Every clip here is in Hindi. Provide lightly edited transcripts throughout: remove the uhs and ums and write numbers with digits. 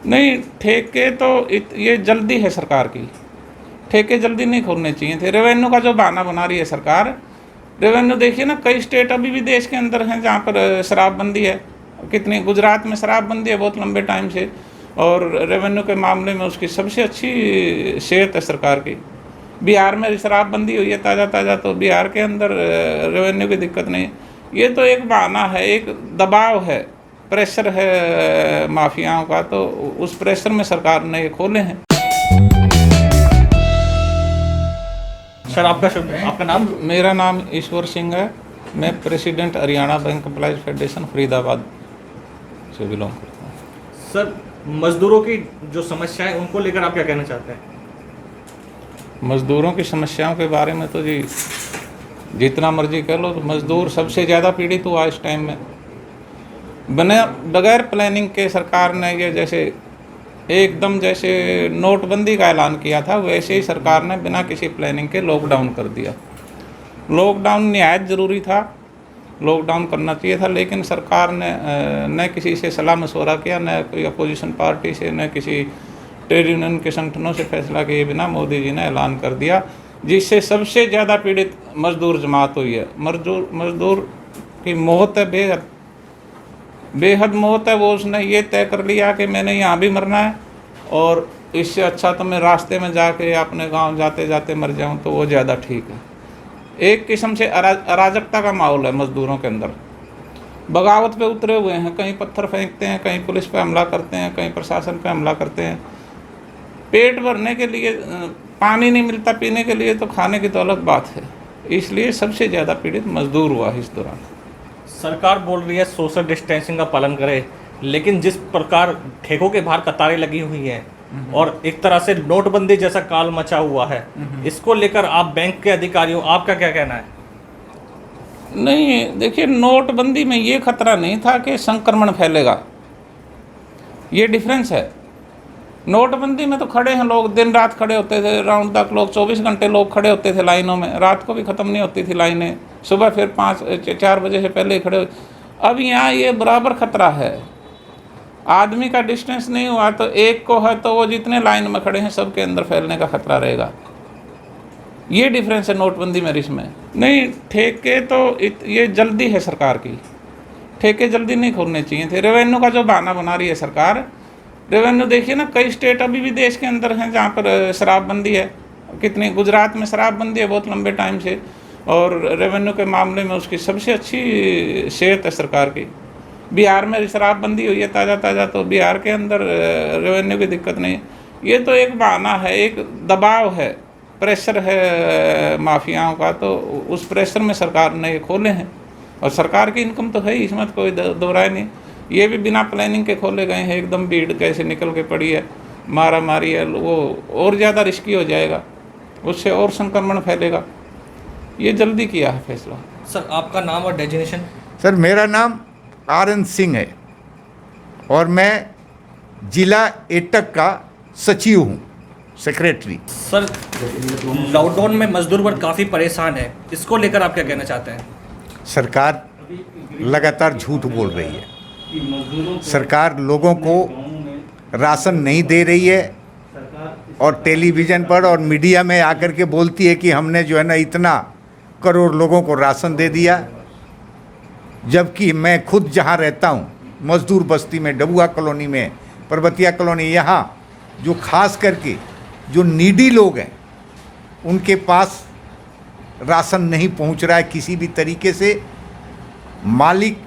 नहीं, ठेके तो ये जल्दी है सरकार की। ठेके जल्दी नहीं खोलने चाहिए थे। रेवेन्यू का जो बहाना बना रही है सरकार, रेवेन्यू देखिए ना, कई स्टेट अभी भी देश के अंदर हैं जहाँ पर शराबबंदी है। कितनी, गुजरात में शराबबंदी है बहुत लंबे टाइम से, और रेवेन्यू के मामले में उसकी सबसे अच्छी सेहत है सरकार की। बिहार में शराबबंदी हुई है ताज़ा ताज़ा, तो बिहार के अंदर रेवेन्यू की दिक्कत नहीं है। ये तो एक बहाना है, एक दबाव है, प्रेशर है माफियाओं का, तो उस प्रेशर में सरकार ने ये खोले हैं। सर आपका नाम? मेरा नाम ईश्वर सिंह है। मैं president Haryana bank employees federation Faridabad से बिलोंग करता हूँ। सर, मजदूरों की जो समस्या है उनको लेकर आप क्या कहना चाहते हैं? मज़दूरों की समस्याओं के बारे में तो जी जितना मर्जी कह लो, तो मज़दूर सबसे ज़्यादा पीड़ित हुआ इस टाइम में। बगैर प्लानिंग के सरकार ने ये, जैसे एकदम जैसे नोटबंदी का ऐलान किया था, वैसे ही सरकार ने बिना किसी प्लानिंग के लॉकडाउन कर दिया। लॉकडाउन निहायत ज़रूरी था, लॉकडाउन करना चाहिए था, लेकिन सरकार ने न किसी से सलाह मशवरा किया, न कोई अपोजिशन पार्टी से, न किसी ट्रेड यूनियन के संगठनों से फैसला किए बिना मोदी जी ने ऐलान कर दिया, जिससे सबसे ज़्यादा पीड़ित मजदूर जमात हुई है। मजदूर की मौत है, बेहद मौत है। वो उसने ये तय कर लिया कि मैंने यहाँ भी मरना है, और इससे अच्छा तो मैं रास्ते में जाके अपने गांव जाते जाते मर जाऊं, तो वो ज़्यादा ठीक है। एक किस्म से अराजकता का माहौल है मज़दूरों के अंदर। बगावत पे उतरे हुए हैं, कहीं पत्थर फेंकते हैं, कहीं पुलिस पे हमला करते हैं, कहीं प्रशासन पे हमला करते हैं। पेट भरने के लिए पानी नहीं मिलता पीने के लिए, तो खाने की तो अलग बात है। इसलिए सबसे ज़्यादा पीड़ित मजदूर हुआ इस दौरान। सरकार बोल रही है सोशल डिस्टेंसिंग का पालन करें, लेकिन जिस प्रकार ठेकों के बाहर कतारें लगी हुई हैं और एक तरह से नोटबंदी जैसा काल मचा हुआ है, इसको लेकर आप बैंक के अधिकारियों, आपका क्या कहना है? नहीं, देखिए, नोटबंदी में ये खतरा नहीं था कि संक्रमण फैलेगा, ये डिफरेंस है। नोटबंदी में तो खड़े हैं लोग, दिन रात खड़े होते थे, राउंड तक लोग 24 घंटे लोग खड़े होते थे लाइनों में, रात को भी ख़त्म नहीं होती थी लाइनें, सुबह फिर 4 बजे से पहले ही खड़े। अब यहाँ ये बराबर खतरा है, आदमी का डिस्टेंस नहीं हुआ तो एक को है, तो वो जितने लाइन में खड़े हैं सबके अंदर फैलने का खतरा रहेगा। ये डिफरेंस है नोटबंदी में इसमें। नहीं, ठेके तो ये जल्दी है सरकार की। ठेके जल्दी नहीं खोलने चाहिए थे। रेवेन्यू का जो बहाना बना रही है सरकार, रेवेन्यू देखिए ना, कई स्टेट अभी भी देश के अंदर हैं जहाँ पर शराबबंदी है। कितनी, गुजरात में शराबबंदी है बहुत लंबे टाइम से, और रेवेन्यू के मामले में उसकी सबसे अच्छी सेहत है सरकार की। बिहार में शराबबंदी हुई है ताज़ा ताज़ा, तो बिहार के अंदर रेवेन्यू की दिक्कत नहीं है। ये तो एक बहाना है, एक दबाव है, प्रेशर है माफियाओं का, तो उस प्रेशर में सरकार ने ये खोले हैं। और सरकार की इनकम तो है ही, इसमें कोई दो राय नहीं। ये भी बिना प्लानिंग के खोले गए हैं, एकदम भीड़ कैसे निकल के पड़ी है, मारा मारी है, वो और ज़्यादा रिस्की हो जाएगा, उससे और संक्रमण फैलेगा। ये जल्दी किया है फैसला। सर, आपका नाम और डेजिग्नेशन? सर, मेरा नाम RN सिंह है और मैं जिला एटक का सचिव हूँ, सेक्रेटरी। सर, लॉकडाउन में मजदूर वर्ग काफ़ी परेशान है, इसको लेकर आप क्या कहना चाहते हैं? सरकार लगातार झूठ बोल रही है। सरकार लोगों को राशन नहीं दे रही है, और टेलीविज़न पर और मीडिया में आकर के बोलती है कि हमने जो है ना इतना करोड़ लोगों को राशन दे दिया। जबकि मैं खुद जहाँ रहता हूँ, मजदूर बस्ती में, डबुआ कॉलोनी में, पर्वतिया कॉलोनी, यहाँ जो खास करके जो नीडी लोग हैं उनके पास राशन नहीं पहुँच रहा है किसी भी तरीके से। मालिक,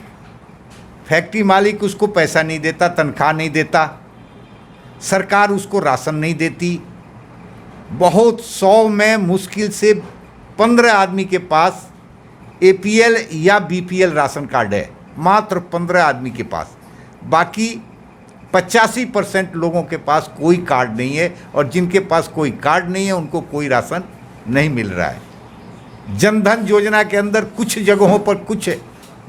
फैक्ट्री मालिक उसको पैसा नहीं देता, तनख्वाह नहीं देता, सरकार उसको राशन नहीं देती। बहुत 100 में मुश्किल से 15 आदमी के पास APL या BPL राशन कार्ड है, मात्र 15 आदमी के पास। बाकी 85% लोगों के पास कोई कार्ड नहीं है, और जिनके पास कोई कार्ड नहीं है उनको कोई राशन नहीं मिल रहा है। जनधन योजना के अंदर कुछ जगहों पर कुछ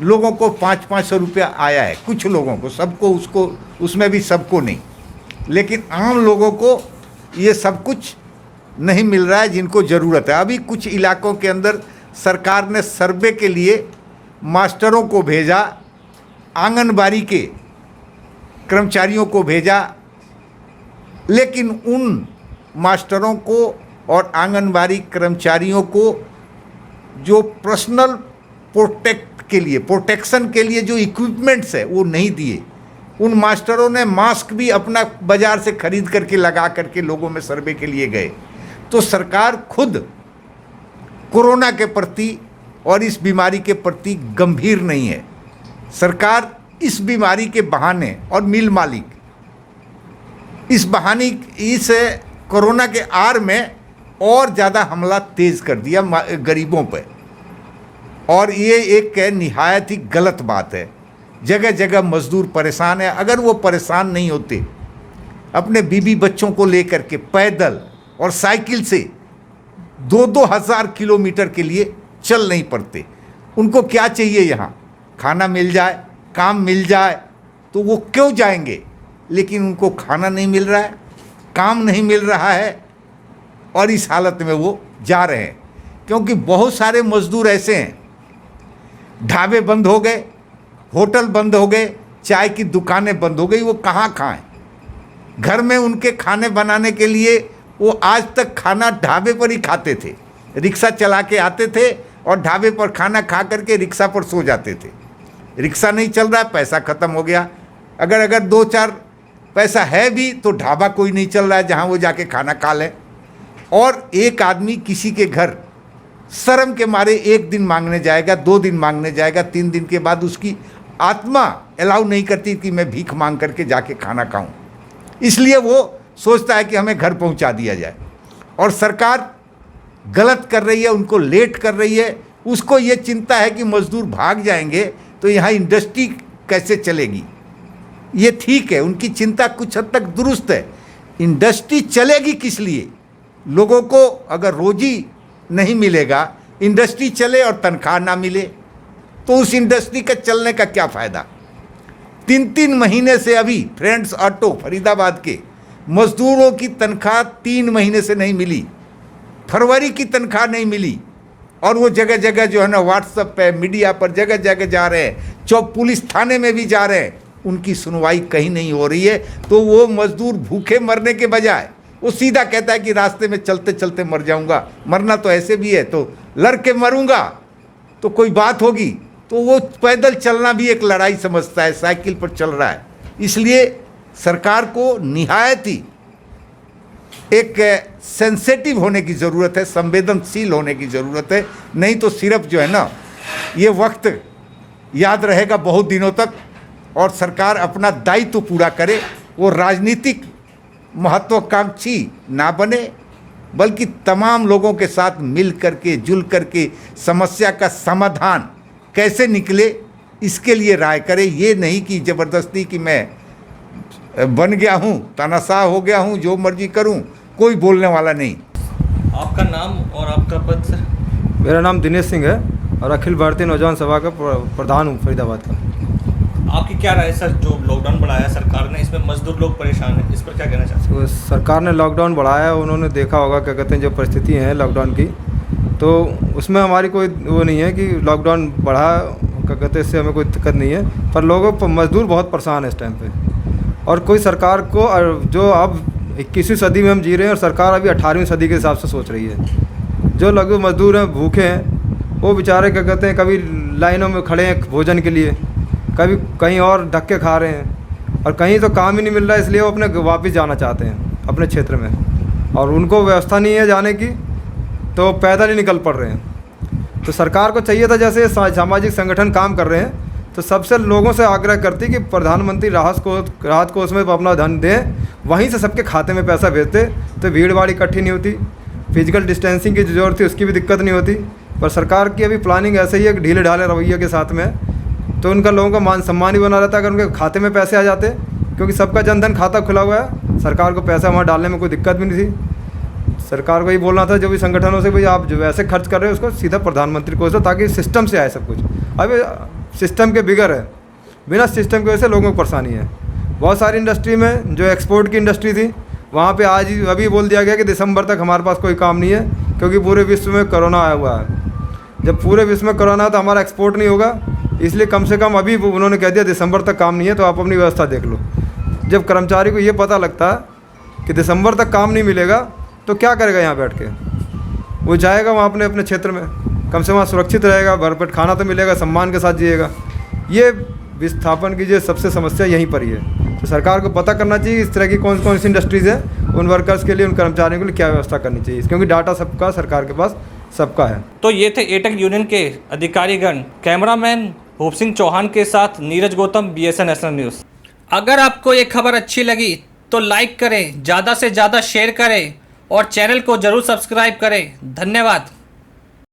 लोगों को 500-500 रुपया आया है, कुछ लोगों को, सबको उसको, उसमें भी सबको नहीं, लेकिन आम लोगों को ये सब कुछ नहीं मिल रहा है जिनको ज़रूरत है। अभी कुछ इलाकों के अंदर सरकार ने सर्वे के लिए मास्टरों को भेजा, आंगनबाड़ी के कर्मचारियों को भेजा, लेकिन उन मास्टरों को और आंगनबाड़ी कर्मचारियों को जो पर्सनल प्रोटेक्शन के लिए जो इक्विपमेंट्स है वो नहीं दिए। उन मास्टरों ने मास्क भी अपना बाजार से खरीद करके लगा करके लोगों में सर्वे के लिए गए। तो सरकार खुद कोरोना के प्रति और इस बीमारी के प्रति गंभीर नहीं है। सरकार इस बीमारी के बहाने और मिल मालिक इस कोरोना के आड़ में और ज़्यादा हमला तेज कर दिया गरीबों पर, और ये एक निहायत ही गलत बात है। जगह जगह मजदूर परेशान है। अगर वो परेशान नहीं होते, अपने बीबी बच्चों को लेकर के पैदल और साइकिल से 2-2 हज़ार किलोमीटर के लिए चल नहीं पड़ते। उनको क्या चाहिए? यहाँ खाना मिल जाए, काम मिल जाए, तो वो क्यों जाएंगे? लेकिन उनको खाना नहीं मिल रहा है, काम नहीं मिल रहा है, और इस हालत में वो जा रहे हैं। क्योंकि बहुत सारे मजदूर ऐसे हैं, ढाबे बंद हो गए, होटल बंद हो गए, चाय की दुकानें बंद हो गई, वो कहाँ खाएं? घर में उनके खाने बनाने के लिए वो आज तक खाना ढाबे पर ही खाते थे। रिक्शा चला के आते थे और ढाबे पर खाना खा करके रिक्शा पर सो जाते थे। रिक्शा नहीं चल रहा, पैसा ख़त्म हो गया। अगर 2-4 पैसा है भी तो ढाबा कोई नहीं चल रहा है जहाँ वो जाके खाना खा लें। और एक आदमी किसी के घर शर्म के मारे 1 दिन मांगने जाएगा, 2 दिन मांगने जाएगा, 3 दिन के बाद उसकी आत्मा अलाउ नहीं करती कि मैं भीख मांग करके जाके खाना खाऊं। इसलिए वो सोचता है कि हमें घर पहुंचा दिया जाए। और सरकार गलत कर रही है, उनको लेट कर रही है। उसको ये चिंता है कि मजदूर भाग जाएंगे तो यहाँ इंडस्ट्री कैसे चलेगी। ये ठीक है, उनकी चिंता कुछ हद तक दुरुस्त है। इंडस्ट्री चलेगी किस लिए? लोगों को अगर रोजी नहीं मिलेगा, इंडस्ट्री चले और तनख्वाह ना मिले, तो उस इंडस्ट्री का चलने का क्या फ़ायदा? 3-3 महीने से अभी फ्रेंड्स ऑटो फरीदाबाद के मजदूरों की तनख्वाह 3 महीने से नहीं मिली, फरवरी की तनख्वाह नहीं मिली। और वो जगह जगह जो है ना, व्हाट्सएप पे, मीडिया पर जगह जगह जा रहे हैं, पुलिस थाने में भी जा रहे हैं, उनकी सुनवाई कहीं नहीं हो रही है। तो वो मजदूर भूखे मरने के बजाय वो सीधा कहता है कि रास्ते में चलते चलते मर जाऊंगा, मरना तो ऐसे भी है, तो लड़ के मरूंगा तो कोई बात होगी। तो वो पैदल चलना भी एक लड़ाई समझता है, साइकिल पर चल रहा है। इसलिए सरकार को निहायत ही एक सेंसिटिव होने की ज़रूरत है, संवेदनशील होने की ज़रूरत है। नहीं तो सिर्फ जो है ना, ये वक्त याद रहेगा बहुत दिनों तक। और सरकार अपना दायित्व पूरा करे, वो राजनीतिक महत्वाकांक्षी ना बने, बल्कि तमाम लोगों के साथ मिल करके, जुल करके समस्या का समाधान कैसे निकले इसके लिए राय करे। ये नहीं कि ज़बरदस्ती कि मैं बन गया हूँ, तानाशाह हो गया हूँ, जो मर्जी करूँ, कोई बोलने वाला नहीं। आपका नाम और आपका पद सर? मेरा नाम दिनेश सिंह है और अखिल भारतीय नौजवान सभा का प्रधान हूँ फरीदाबाद का। आपकी क्या राय सर, जो लॉकडाउन बढ़ाया सरकार ने, इसमें मजदूर लोग परेशान हैं, इस पर क्या कहना चाहते हैं? तो सरकार ने लॉकडाउन बढ़ाया, उन्होंने देखा होगा क्या कहते हैं जो परिस्थिति है लॉकडाउन की, तो उसमें हमारी कोई वो नहीं है कि लॉकडाउन बढ़ा क्या कहते हैं, इससे हमें कोई दिक्कत नहीं है। पर लोगों पर मजदूर बहुत परेशान है इस टाइम पे। और कोई सरकार को, जो अब 21वीं सदी में हम जी रहे हैं और सरकार अभी 18वीं सदी के हिसाब से सोच रही है। जो लघु मजदूर हैं, भूखे हैं, वो बेचारे क्या कहते हैं, कभी लाइनों में खड़े हैं भोजन के लिए, कभी कहीं और धक्के खा रहे हैं, और कहीं तो काम ही नहीं मिल रहा है, इसलिए वो अपने वापस जाना चाहते हैं अपने क्षेत्र में, और उनको व्यवस्था नहीं है जाने की, तो पैदल ही निकल पड़ रहे हैं। तो सरकार को चाहिए था, जैसे सामाजिक संगठन काम कर रहे हैं, तो सबसे लोगों से आग्रह करती कि प्रधानमंत्री राहत कोष में अपना धन दें, वहीं से सबके खाते में पैसा भेजते, तो भीड़ भाड़ इकट्ठी नहीं होती, फिजिकल डिस्टेंसिंग की जो ज़रूरत थी उसकी भी दिक्कत नहीं होती। पर सरकार की अभी प्लानिंग ऐसे ही है, ढीले ढाले रवैये के साथ में, तो उनका लोगों का मान सम्मान ही बना रहता अगर उनके खाते में पैसे आ जाते, क्योंकि सबका जनधन खाता खुला हुआ है, सरकार को पैसा वहाँ डालने में कोई दिक्कत भी नहीं थी। सरकार को ये बोलना था जो भी संगठनों से, भाई आप जो वैसे खर्च कर रहे हो उसको सीधा प्रधानमंत्री को, ताकि सिस्टम से आए सब कुछ। अभी सिस्टम के बिगड़ है, बिना सिस्टम की वजह से लोगों को परेशानी है। बहुत सारी इंडस्ट्री में, जो एक्सपोर्ट की इंडस्ट्री थी, वहाँ पे आज अभी बोल दिया गया कि दिसंबर तक हमारे पास कोई काम नहीं है, क्योंकि पूरे विश्व में कोरोना आया हुआ है। जब पूरे विश्व में कोरोना है तो हमारा एक्सपोर्ट नहीं होगा, इसलिए कम से कम अभी उन्होंने कह दिया दिसंबर तक काम नहीं है, तो आप अपनी व्यवस्था देख लो। जब कर्मचारी को ये पता लगता कि दिसंबर तक काम नहीं मिलेगा तो क्या करेगा यहाँ बैठ के? वो जाएगा वहाँ अपने अपने क्षेत्र में, कम से वहाँ सुरक्षित रहेगा, भरपेट खाना तो मिलेगा, सम्मान के साथ जिएगा। ये विस्थापन की जो सबसे समस्या यहीं पर ही है। तो सरकार को पता करना चाहिए इस तरह की कौन कौन सी इंडस्ट्रीज़ हैं, उन वर्कर्स के लिए, उन कर्मचारियों के लिए क्या व्यवस्था करनी चाहिए, क्योंकि डाटा सबका सरकार के पास सबका है। तो ये थे एटक यूनियन के अधिकारीगण। कैमरामैन भूप सिंह चौहान के साथ Neeraj Gautam, BSN national news. अगर आपको ये खबर अच्छी लगी तो लाइक करें, ज़्यादा से ज़्यादा शेयर करें और चैनल को ज़रूर सब्सक्राइब करें। धन्यवाद।